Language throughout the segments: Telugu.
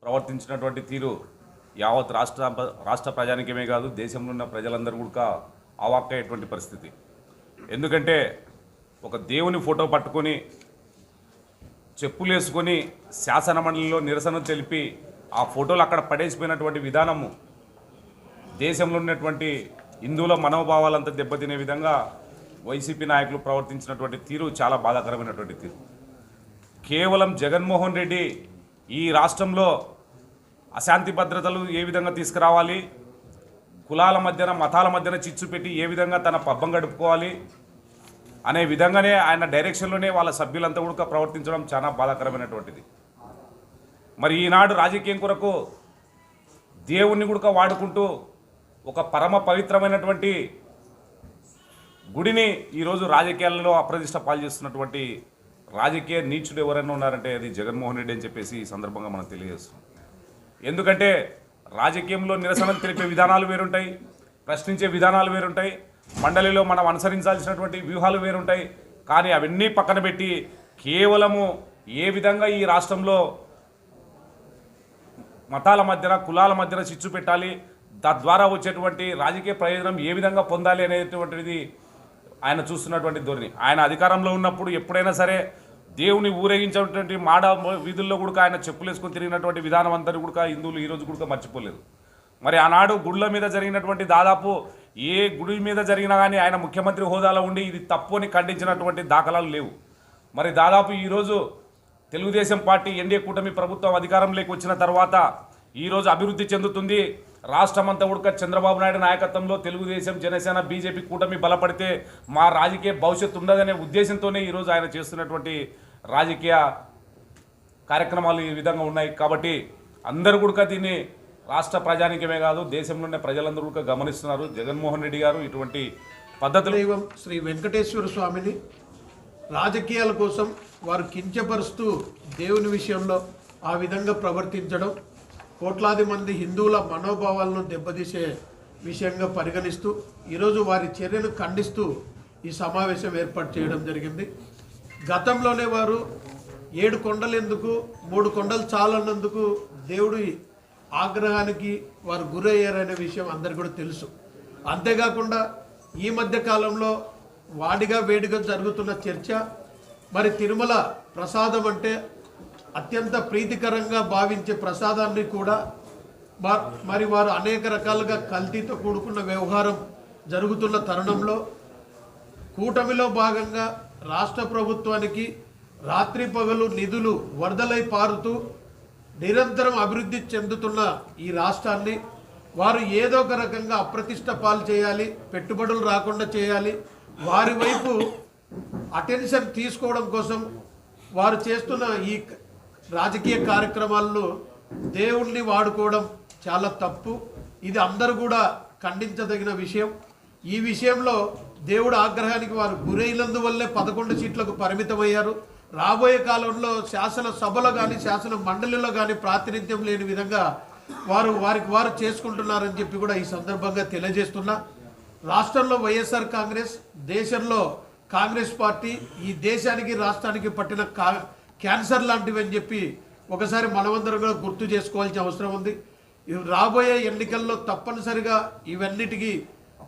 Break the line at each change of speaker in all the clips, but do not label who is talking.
ప్రవర్తించినటువంటి తీరు యావత్ రాష్ట్ర ప్రజానికమే కాదు, దేశంలో ఉన్న ప్రజలందరూ కూడా అవాక్కయ్యేటువంటి పరిస్థితి. ఎందుకంటే ఒక దేవుని ఫోటో పట్టుకొని చెప్పులు వేసుకొని శాసనమండలిలో నిరసన తెలిపి ఆ ఫోటోలు అక్కడ పడేసిపోయినటువంటి విధానము దేశంలో ఉన్నటువంటి హిందువుల మనోభావాలంతా దెబ్బతినే విధంగా వైసీపీ నాయకులు ప్రవర్తించినటువంటి తీరు చాలా బాధాకరమైనటువంటి తీరు. కేవలం జగన్మోహన్ రెడ్డి ఈ రాష్ట్రంలో అశాంతి భద్రతలు ఏ విధంగా తీసుకురావాలి, కులాల మధ్యన మతాల మధ్యన చిచ్చు పెట్టి ఏ విధంగా తన పబ్బం గడుపుకోవాలి అనే విధంగానే ఆయన డైరెక్షన్లోనే వాళ్ళ సభ్యులంతా కూడా ప్రవర్తించడం చాలా బాధాకరమైనటువంటిది. మరి ఈనాడు రాజకీయం కొరకు దేవుణ్ణి కూడా వాడుకుంటూ ఒక పరమ పవిత్రమైనటువంటి గుడిని ఈరోజు రాజకీయాలలో అప్రతిష్ట పాలు చేస్తున్నటువంటి రాజకీయ నీచుడు ఎవరైనా ఉన్నారంటే అది జగన్మోహన్ రెడ్డి అని చెప్పేసి ఈ సందర్భంగా మనం తెలియజేస్తున్నాం. ఎందుకంటే రాజకీయంలో నిరసన తెలిపే విధానాలు వేరుంటాయి, ప్రశ్నించే విధానాలు వేరుంటాయి, మండలిలో మనం అనుసరించాల్సినటువంటి వ్యూహాలు వేరుంటాయి. కానీ అవన్నీ పక్కన పెట్టి కేవలము ఏ విధంగా ఈ రాష్ట్రంలో మతాల మధ్యన కులాల మధ్యన చిచ్చు పెట్టాలి, తద్వారా వచ్చేటువంటి రాజకీయ ప్రయోజనం ఏ విధంగా పొందాలి అనేటువంటిది ఆయన చూస్తున్నటువంటి ధోరణి. ఆయన అధికారంలో ఉన్నప్పుడు ఎప్పుడైనా సరే దేవుని ఊరేగించేటువంటి మాడ వీధుల్లో కూడా ఆయన చెప్పులు వేసుకొని తిరిగినటువంటి విధానం అంతా కూడా హిందువులు ఈరోజు కూడా మర్చిపోలేదు. మరి ఆనాడు గుళ్ళ మీద జరిగినటువంటి దాదాపు ఏ గుడి మీద జరిగినా కానీ ఆయన ముఖ్యమంత్రి హోదాలో ఉండి ఇది తప్పు అని ఖండించినటువంటి దాఖలాలు లేవు. మరి దాదాపు ఈరోజు తెలుగుదేశం పార్టీ ఎన్డీఏ కూటమి ప్రభుత్వం అధికారంలోకి వచ్చిన తర్వాత ఈరోజు అభివృద్ధి చెందుతుంది. రాష్ట్రం అంతా కూడా చంద్రబాబు నాయుడు నాయకత్వంలో తెలుగుదేశం, జనసేన, బీజేపీ కూటమి బలపడితే మా రాజకీయ భవిష్యత్తు ఉండదనే ఉద్దేశంతోనే ఈరోజు ఆయన చేస్తున్నటువంటి రాజకీయ కార్యక్రమాలు ఈ విధంగా ఉన్నాయి. కాబట్టి అందరూ కూడా దీన్ని రాష్ట్ర ప్రజానికమే కాదు దేశంలోనే ప్రజలందరూ కూడా గమనిస్తున్నారు. జగన్మోహన్ రెడ్డి గారు ఇటువంటి పద్ధతులు
శ్రీ వెంకటేశ్వర స్వామిని రాజకీయాల కోసం వారు కించపరుస్తూ దేవుని విషయంలో ఆ విధంగా ప్రవర్తించడం కోట్లాది మంది హిందువుల మనోభావాలను దెబ్బతీసే విషయంగా పరిగణిస్తూ ఈరోజు వారి చర్యను ఖండిస్తూ ఈ సమావేశం ఏర్పాటు చేయడం జరిగింది. గతంలోనే వారు 7 కొండలు ఎందుకు 3 కొండలు చాలన్నందుకు దేవుడి ఆగ్రహానికి వారు గురయ్యారనే విషయం అందరికీ కూడా తెలుసు. అంతేకాకుండా ఈ మధ్య కాలంలో వాడిగా వేడిగా జరుగుతున్న చర్చ మరి తిరుమల ప్రసాదం అంటే అత్యంత ప్రీతికరంగా భావించే ప్రసాదాన్ని కూడా మరి వారు అనేక రకాలుగా కల్తీతో కూడుకున్న వ్యవహారం జరుగుతున్న తరుణంలో కూటమిలో భాగంగా రాష్ట్ర ప్రభుత్వానికి రాత్రి పగలు నిధులు వరదలై పారుతూ నిరంతరం అభివృద్ధి చెందుతున్న ఈ రాష్ట్రాన్ని వారు ఏదో ఒక రకంగా అప్రతిష్ట పాలు చేయాలి, పెట్టుబడులు రాకుండా చేయాలి, వారి వైపు అటెన్షన్ తీసుకోవడం కోసం వారు చేస్తున్న ఈ రాజకీయ కార్యక్రమాలను దేవుణ్ణి వాడుకోవడం చాలా తప్పు. ఇది అందరూ కూడా ఖండించదగిన విషయం. ఈ విషయంలో దేవుడు ఆగ్రహానికి వారు గురైనందువల్లే 11 సీట్లకు పరిమితమయ్యారు. రాబోయే కాలంలో శాసనసభలో కానీ శాసన మండలిలో కానీ ప్రాతినిధ్యం లేని విధంగా వారు చేసుకుంటున్నారని చెప్పి కూడా ఈ సందర్భంగా తెలియజేస్తున్నా. రాష్ట్రంలో వైఎస్ఆర్ కాంగ్రెస్, దేశంలో కాంగ్రెస్ పార్టీ ఈ దేశానికి రాష్ట్రానికి పట్టిన క్యాన్సర్ లాంటివి అని చెప్పి ఒకసారి మనమందరం కూడా గుర్తు చేసుకోవాల్సిన అవసరం ఉంది. రాబోయే ఎన్నికల్లో తప్పనిసరిగా ఇవన్నిటికీ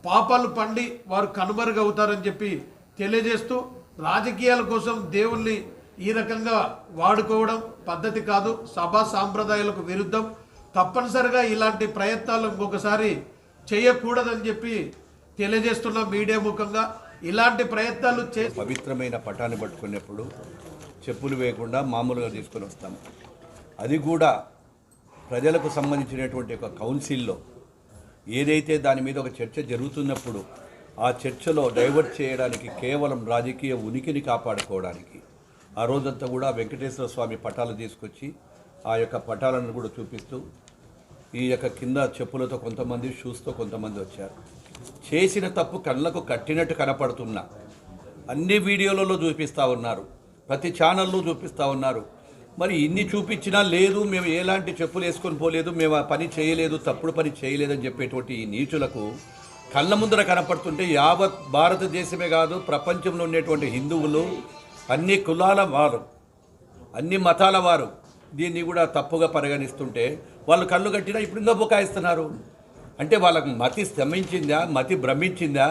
పాపాలు పండి వారు కనుమరుగవుతారని చెప్పి తెలియజేస్తూ రాజకీయాల కోసం దేవుణ్ణి ఈ రకంగా వాడుకోవడం పద్ధతి కాదు, సభా సాంప్రదాయాలకు విరుద్ధం. తప్పనిసరిగా ఇలాంటి ప్రయత్నాలు ఇంకొకసారి చేయకూడదని చెప్పి తెలియజేస్తున్న మీడియా ముఖంగా ఇలాంటి ప్రయత్నాలు
పవిత్రమైన పటాన్ని పట్టుకున్నప్పుడు చెప్పులు వేయకుండా మామూలుగా తీసుకొని వస్తాము. అది కూడా ప్రజలకు సంబంధించినటువంటి ఒక కౌన్సిల్లో ఏదైతే దాని మీద ఒక చర్చ జరుగుతున్నప్పుడు ఆ చర్చలో డైవర్ట్ చేయడానికి కేవలం రాజకీయ ఉనికిని కాపాడుకోవడానికి ఆ రోజంతా కూడా వెంకటేశ్వర స్వామి పటాలు తీసుకొచ్చి ఆ యొక్క పటాలను కూడా చూపిస్తూ ఈ యొక్క కింద చెప్పులతో కొంతమంది, షూస్తో కొంతమంది వచ్చారు. చేసిన తప్పు కళ్ళకు కట్టినట్టు కనపడుతున్నా అన్ని వీడియోలలో చూపిస్తూ ఉన్నారు, ప్రతి ఛానల్లో చూపిస్తూ ఉన్నారు. మరి ఇన్ని చూపించినా లేదు, మేము ఎలాంటి చెప్పులు వేసుకొని పోలేదు, మేము ఆ పని చేయలేదు, తప్పుడు పని చేయలేదని చెప్పేటువంటి ఈ నీచులకు కళ్ళ ముందర కనపడుతుంటే యావత్ భారతదేశమే కాదు ప్రపంచంలో ఉండేటువంటి హిందువులు, అన్ని కులాల వారు, అన్ని మతాల వారు దీన్ని కూడా తప్పుగా పరిగణిస్తుంటే వాళ్ళు కళ్ళు కట్టినా ఇప్పుడు ఇంకా బుకాయిస్తున్నారు. అంటే వాళ్ళకు మతి శ్రమించిందా, మతి భ్రమించిందా,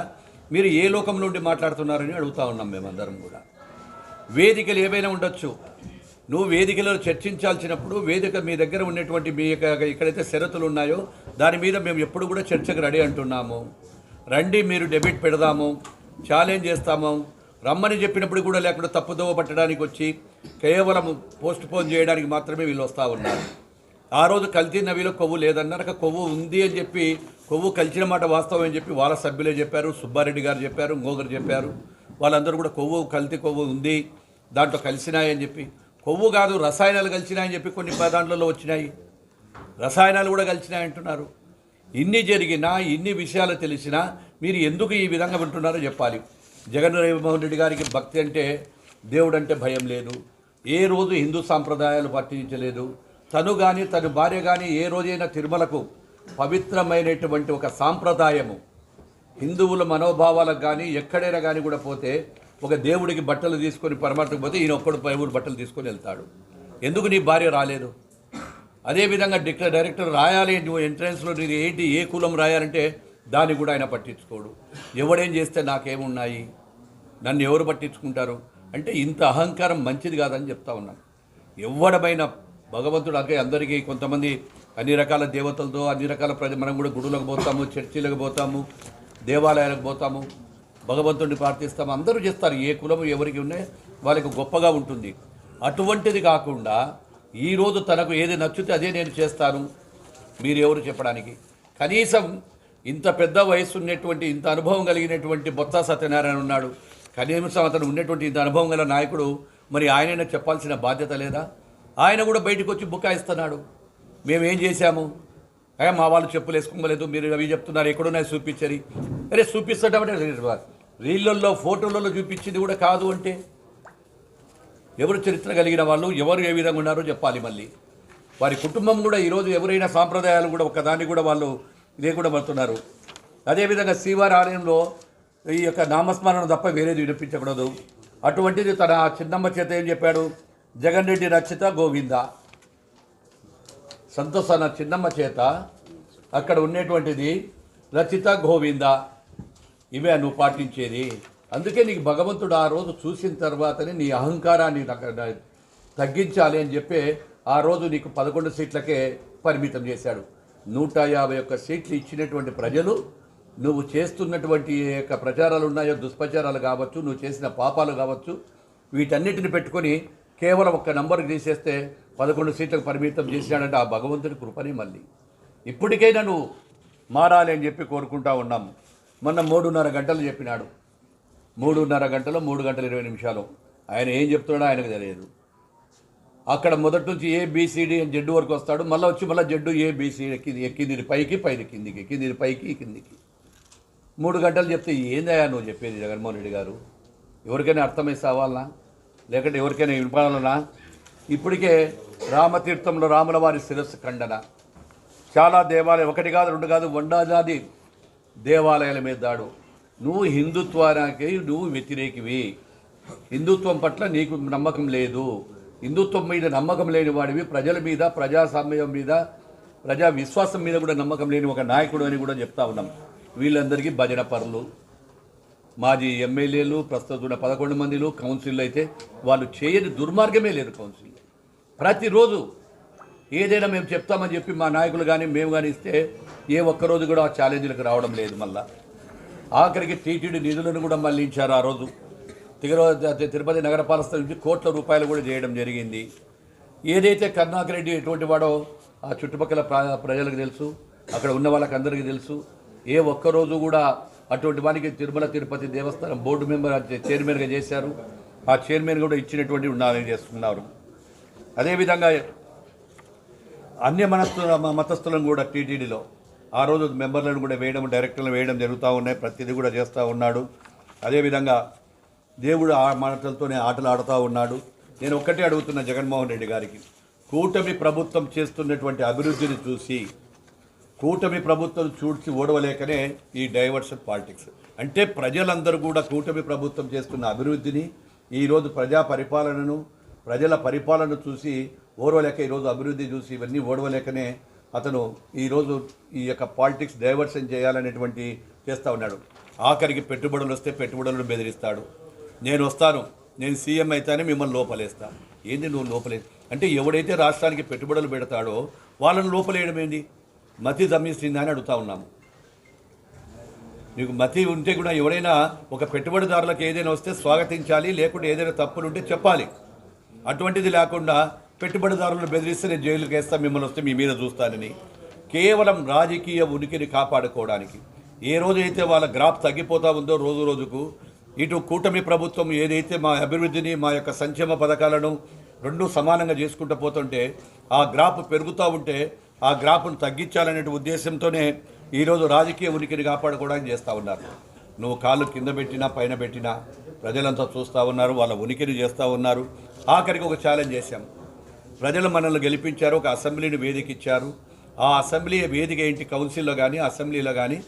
మీరు ఏ లోకం నుండి మాట్లాడుతున్నారని అడుగుతా ఉన్నాం మేమందరం కూడా. వేదికలు ఏవైనా ఉండొచ్చు, నువ్వు వేదికలో చర్చించాల్సినప్పుడు వేదిక మీ దగ్గర ఉన్నటువంటి మీ ఎక్కడైతే షరతులు ఉన్నాయో దాని మీద మేము ఎప్పుడు కూడా చర్చకు రెడీ అంటున్నాము. రండి, మీరు డెబిట్ పెడదాము, ఛాలెంజ్ చేస్తాము. రమ్మని చెప్పినప్పుడు కూడా లేకుండా తప్పుదోవ పట్టడానికి వచ్చి కేవలం పోస్ట్ పోన్ చేయడానికి మాత్రమే వీళ్ళు వస్తూ ఉన్నారు. ఆ రోజు కల్తీ నవిలో కొవ్వు లేదన్నారు, కొవ్వు ఉంది అని చెప్పి, కొవ్వు కలిసిన మాట వాస్తవం అని చెప్పి వాళ్ళ సభ్యులే చెప్పారు, సుబ్బారెడ్డి గారు చెప్పారు, ఇంకొకరు చెప్పారు. వాళ్ళందరూ కూడా కొవ్వు, కల్తీ కొవ్వు ఉంది, దాంట్లో కలిసినాయని చెప్పి, కొవ్వు కాదు రసాయనాలు కలిసినాయని చెప్పి కొన్ని దాంట్లో వచ్చినాయి, రసాయనాలు కూడా కలిసినాయి అంటున్నారు. ఇన్ని జరిగినా, ఇన్ని విషయాలు తెలిసినా మీరు ఎందుకు ఈ విధంగా వింటున్నారో చెప్పాలి. జగన్మోహన్ రెడ్డి గారికి భక్తి అంటే, దేవుడు అంటే భయం లేదు, ఏ రోజు హిందూ సాంప్రదాయాలు పాటించలేదు. తను కానీ తన భార్య కానీ ఏ రోజైనా తిరుమలకు పవిత్రమైనటువంటి ఒక సాంప్రదాయము, హిందువుల మనోభావాలకు కానీ ఎక్కడైనా కానీ కూడా పోతే ఒక దేవుడికి బట్టలు తీసుకొని పరమాత్మకు పోతే ఈయన ఒక్కడు దేవుడు బట్టలు తీసుకొని వెళ్తాడు. ఎందుకు నీ భార్య రాలేదు? అదేవిధంగా డైరెక్టర్ రాయాలి, నువ్వు ఎంట్రన్స్లో నీకు ఏంటి, ఏ కులం రాయాలంటే దాన్ని కూడా ఆయన పట్టించుకోడు. ఎవడేం చేస్తే నాకేమున్నాయి, నన్ను ఎవరు పట్టించుకుంటారు అంటే ఇంత అహంకారం మంచిది కాదని చెప్తా ఉన్నాను. ఎవడమైన భగవంతుడు అంటే అందరికీ కొంతమంది అన్ని రకాల దేవతలతో అన్ని రకాల మనం కూడా గుడులకు పోతాము, చర్చిలకు పోతాము, దేవాలయాలకు పోతాము, భగవంతుడిని ప్రార్థిస్తాము, అందరూ చేస్తారు. ఏ కులం ఎవరికి ఉన్నాయో వాళ్ళకి గొప్పగా ఉంటుంది. అటువంటిది కాకుండా ఈరోజు తనకు ఏది నచ్చితే అదే నేను చేస్తాను, మీరు ఎవరు చెప్పడానికి? కనీసం ఇంత పెద్ద వయసు ఉన్నటువంటి, ఇంత అనుభవం కలిగినటువంటి బొత్స సత్యనారాయణ ఉన్నాడు, కనీసం అతను ఉన్నటువంటి ఇంత అనుభవం గల నాయకుడు, మరి ఆయనైనా చెప్పాల్సిన బాధ్యత లేదా? ఆయన కూడా బయటకు వచ్చి బుకాయిస్తున్నాడు, మేమేం చేశాము, మా వాళ్ళు చెప్పులు వేసుకోలేదు, మీరు అవి చెప్తున్నారు, ఎక్కడున్నాయి చూపించరి. అరే చూపిస్తాడంటే రీళ్ళల్లో ఫోటోలలో చూపించింది కూడా కాదు అంటే ఎవరు చరిత్ర కలిగిన వాళ్ళు, ఎవరు ఏ విధంగా ఉన్నారో చెప్పాలి. మళ్ళీ వారి కుటుంబం కూడా ఈరోజు ఎవరైనా సాంప్రదాయాలు కూడా ఒకదాన్ని కూడా వాళ్ళు లేకుండా పడుతున్నారు. అదేవిధంగా శ్రీవారి ఆలయంలో ఈ యొక్క నామస్మరణ తప్ప వేరేది వినిపించకూడదు. అటువంటిది తన చిన్నమ్మ చేత ఏం చెప్పాడు, జగన్ రెడ్డి రచిత గోవింద. సంతోష్ అన్న చిన్నమ్మ చేత అక్కడ ఉండేటువంటిది రచిత గోవింద, ఇవే నువ్వు పాటించేది. అందుకే నీకు భగవంతుడు ఆ రోజు చూసిన తర్వాతనే నీ అహంకారాన్ని తగ్గించాలి అని చెప్పి ఆ రోజు నీకు 11 సీట్లకే పరిమితం చేశాడు. 151 సీట్లు ఇచ్చినటువంటి ప్రజలు నువ్వు చేస్తున్నటువంటి యొక్క ప్రచారాలు ఉన్నాయో, దుష్ప్రచారాలు కావచ్చు, నువ్వు చేసిన పాపాలు కావచ్చు, వీటన్నిటిని పెట్టుకొని కేవలం ఒక్క నంబర్కి తీసేస్తే 11 సీట్లకు పరిమితం చేశాడంటే ఆ భగవంతుడి కృపనే. మళ్ళీ ఇప్పటికైనా నువ్వు మారాలి అని చెప్పి కోరుకుంటా ఉన్నాము. మొన్న 3:30 గంటలు చెప్పినాడు, 3:30 గంటలు 3 గంటల 20 నిమిషాలు. ఆయన ఏం చెప్తున్నాడో ఆయనకు తెలియదు. అక్కడ మొదటి నుంచి ఏబిసిడి అని జడ్డు వరకు వస్తాడు, మళ్ళీ వచ్చి మళ్ళీ జడ్డు ఏబిసి ఎక్కింది పైకి, పైకి కిందికి, ఎక్కింది పైకి కిందికి. 3 గంటలు చెప్తే ఏందయ్యా నువ్వు చెప్పేది జగన్మోహన్ రెడ్డి గారు? ఎవరికైనా అర్థమై సావాలనా, లేకుంటే ఎవరికైనా వినపాలనా? ఇప్పటికే రామతీర్థంలో రాముల వారి శిరస్సు ఖండన, చాలా దేవాలయం, 1 కాదు 2 కాదు 100 దేవాలయాల మీద దాడు. నువ్వు హిందుత్వానికి నువ్వు వ్యతిరేకివి, హిందుత్వం పట్ల నీకు నమ్మకం లేదు, హిందుత్వం మీద నమ్మకం లేని వాడివి, ప్రజల మీద, ప్రజాస్వామ్యం మీద, ప్రజా విశ్వాసం మీద కూడా నమ్మకం లేని ఒక నాయకుడు అని కూడా చెప్తా ఉన్నాం. వీళ్ళందరికీ భజన పరులు, మాజీ ఎమ్మెల్యేలు, ప్రస్తుతం 11 మందిలు కౌన్సిల్లో అయితే వాళ్ళు చేయని దుర్మార్గమే లేదు. కౌన్సిల్లో ప్రతిరోజు ఏదైనా మేము చెప్తామని చెప్పి మా నాయకులు కానీ మేము కానీ ఇస్తే ఏ ఒక్కరోజు కూడా ఆ ఛాలెంజ్లకు రావడం లేదు. మళ్ళీ ఆఖరికి టీటీడీ నిధులను కూడా మళ్లించారు. ఆ రోజు తిరుపతి నగరపాలక నుంచి కోట్ల రూపాయలు కూడా చేయడం జరిగింది. ఏదైతే కరుణాకర్ రెడ్డి ఎటువంటి వాడో ఆ చుట్టుపక్కల ప్రజలకు తెలుసు, అక్కడ ఉన్న వాళ్ళకి అందరికీ తెలుసు. ఏ ఒక్కరోజు కూడా అటువంటి వానికి తిరుమల తిరుపతి దేవస్థానం బోర్డు మెంబర్ చైర్మన్గా చేశారు. ఆ చైర్మన్ కూడా ఇచ్చినటువంటి ఉండాలని చేస్తున్నారు. అదేవిధంగా అన్య మతస్థులను కూడా టీటీడీలో ఆ రోజు మెంబర్లను కూడా వేయడం, డైరెక్టర్లను వేయడం జరుగుతూ ఉన్నాయి. ప్రతిదీ కూడా చేస్తూ ఉన్నాడు. అదేవిధంగా దేవుడు ఆ మాటలతోనే ఆటలు ఆడుతూ ఉన్నాడు. నేను ఒక్కటే అడుగుతున్న జగన్మోహన్ రెడ్డి గారికి, కూటమి ప్రభుత్వం చేస్తున్నటువంటి అభివృద్ధిని చూసి కూటమి ప్రభుత్వం చూసి ఓడవలేకనే ఈ డైవర్షన్ పాలిటిక్స్. అంటే ప్రజలందరూ కూడా కూటమి ప్రభుత్వం చేస్తున్న అభివృద్ధిని, ఈరోజు ప్రజల పరిపాలన చూసి ఓడవలేక, ఈరోజు అభివృద్ధి చూసి ఇవన్నీ ఓడవలేకనే అతను ఈరోజు ఈ యొక్క పాలిటిక్స్ డైవర్షన్ చేయాలనేటువంటి చేస్తూ ఉన్నాడు. ఆఖరికి పెట్టుబడులు వస్తే పెట్టుబడులను బెదిరిస్తాడు. నేను వస్తాను, నేను సీఎం అయితేనే మిమ్మల్ని లోపలేస్తా. ఏంది నువ్వు లోపలే అంటే ఎవడైతే రాష్ట్రానికి పెట్టుబడులు పెడతాడో వాళ్ళని లోపలేయడం ఏంటి? మతి గమనిస్తుందా అని అడుగుతా ఉన్నాము. నీకు మతి ఉంటే కూడా ఎవరైనా ఒక పెట్టుబడిదారులకు ఏదైనా వస్తే స్వాగతించాలి, లేకుంటే ఏదైనా తప్పులు ఉంటే చెప్పాలి. అటువంటిది లేకుండా పెట్టుబడిదారులను బెదిరిస్తే నేను జైలుకి వేస్తా, మిమ్మల్ని వస్తే మీ మీద చూస్తానని కేవలం రాజకీయ ఉనికిని కాపాడుకోవడానికి, ఏ రోజైతే వాళ్ళ గ్రాఫ్ తగ్గిపోతూ ఉందో రోజు రోజుకు, ఇటు కూటమి ప్రభుత్వం ఏదైతే మా అభివృద్ధిని, మా యొక్క సంక్షేమ పథకాలను రెండు సమానంగా చేసుకుంటూ పోతుంటే ఆ గ్రాఫ్ పెరుగుతూ ఉంటే ఆ గ్రాఫ్ను తగ్గించాలనే ఉద్దేశంతోనే ఈరోజు రాజకీయ ఉనికిని కాపాడుకోవడానికి చేస్తూ ఉన్నారు. నువ్వు కాళ్ళు కింద పెట్టినా పైన పెట్టినా ప్రజలంతా చూస్తూ ఉన్నారు, వాళ్ళ ఉనికిని చేస్తూ ఉన్నారు. ఆఖరికి ఒక ఛాలెంజ్ చేశాం. ప్రజలు మనల్ని గెలిపించారు, ఒక అసెంబ్లీని వేదిక ఇచ్చారు. ఆ అసెంబ్లీ వేదిక ఏంటి? కౌన్సిల్లో కానీ అసెంబ్లీలో కానీ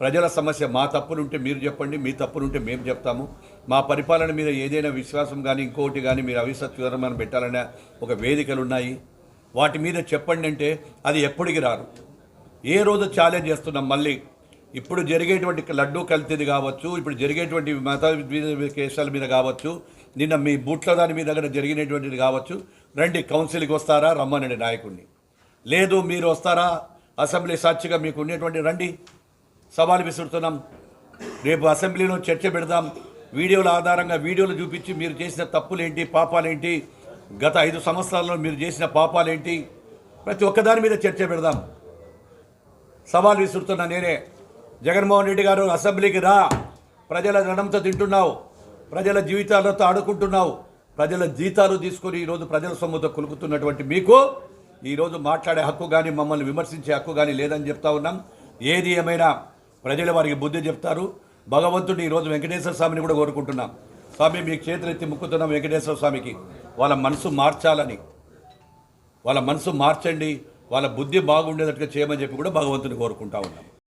ప్రజల సమస్య, మా తప్పులుంటే మీరు చెప్పండి, మీ తప్పులుంటే మేము చెప్తాము, మా పరిపాలన మీద ఏదైనా విశ్వాసం కానీ ఇంకోటి కానీ మీరు అవిశ్వాసం పెట్టాలనే ఒక వేదికలు ఉన్నాయి, వాటి మీద చెప్పండి అంటే అది ఎప్పటికి రారు. ఏ రోజు ఛాలెంజ్ చేస్తున్నాం. మళ్ళీ ఇప్పుడు జరిగేటువంటి లడ్డూ కల్తీది కావచ్చు, ఇప్పుడు జరిగేటువంటి మత కేసుల మీద కావచ్చు, నిన్న మీ బూట్ల దాని మీద దగ్గర జరిగినటువంటిది కావచ్చు, రండి కౌన్సిల్కి వస్తారా, రమ్మనండి నాయకుడిని. లేదు మీరు వస్తారా అసెంబ్లీ సాక్షిగా మీకు ఉండేటువంటి రండి, సవాలు విసురుతున్నాం. రేపు అసెంబ్లీలో చర్చ పెడదాం. వీడియోల ఆధారంగా వీడియోలు చూపించి మీరు చేసిన తప్పులేంటి, పాపాలేంటి, గత 5 సంవత్సరాల్లో మీరు చేసిన పాపాలేంటి, ప్రతి ఒక్కదాని మీద చర్చ పెడదాం. సవాల్ విసురుతున్నా నేనే. జగన్మోహన్ రెడ్డి గారు అసెంబ్లీకి రా, ప్రజల రుణంతో తింటున్నావు, ప్రజల జీవితాలతో ఆడుకుంటున్నావు, ప్రజల జీతాలు తీసుకొని ఈరోజు ప్రజల సొమ్ముతో కొలుకుతున్నటువంటి మీకు ఈరోజు మాట్లాడే హక్కు కానీ మమ్మల్ని విమర్శించే హక్కు కానీ లేదని చెప్తా ఉన్నాం. ఏది ఏమైనా ప్రజలు వారికి బుద్ధి చెప్తారు. భగవంతుడు ఈరోజు వెంకటేశ్వర స్వామిని కూడా కోరుకుంటున్నాం. స్వామి మీకు చేతులెత్తి ముక్కుతున్నాం వెంకటేశ్వర స్వామికి, వాళ్ళ మనసు మార్చాలని, వాళ్ళ మనసు మార్చండి, వాళ్ళ బుద్ధి బాగుండేటట్టుగా చేయమని చెప్పి కూడా భగవంతుని కోరుకుంటా ఉన్నాం.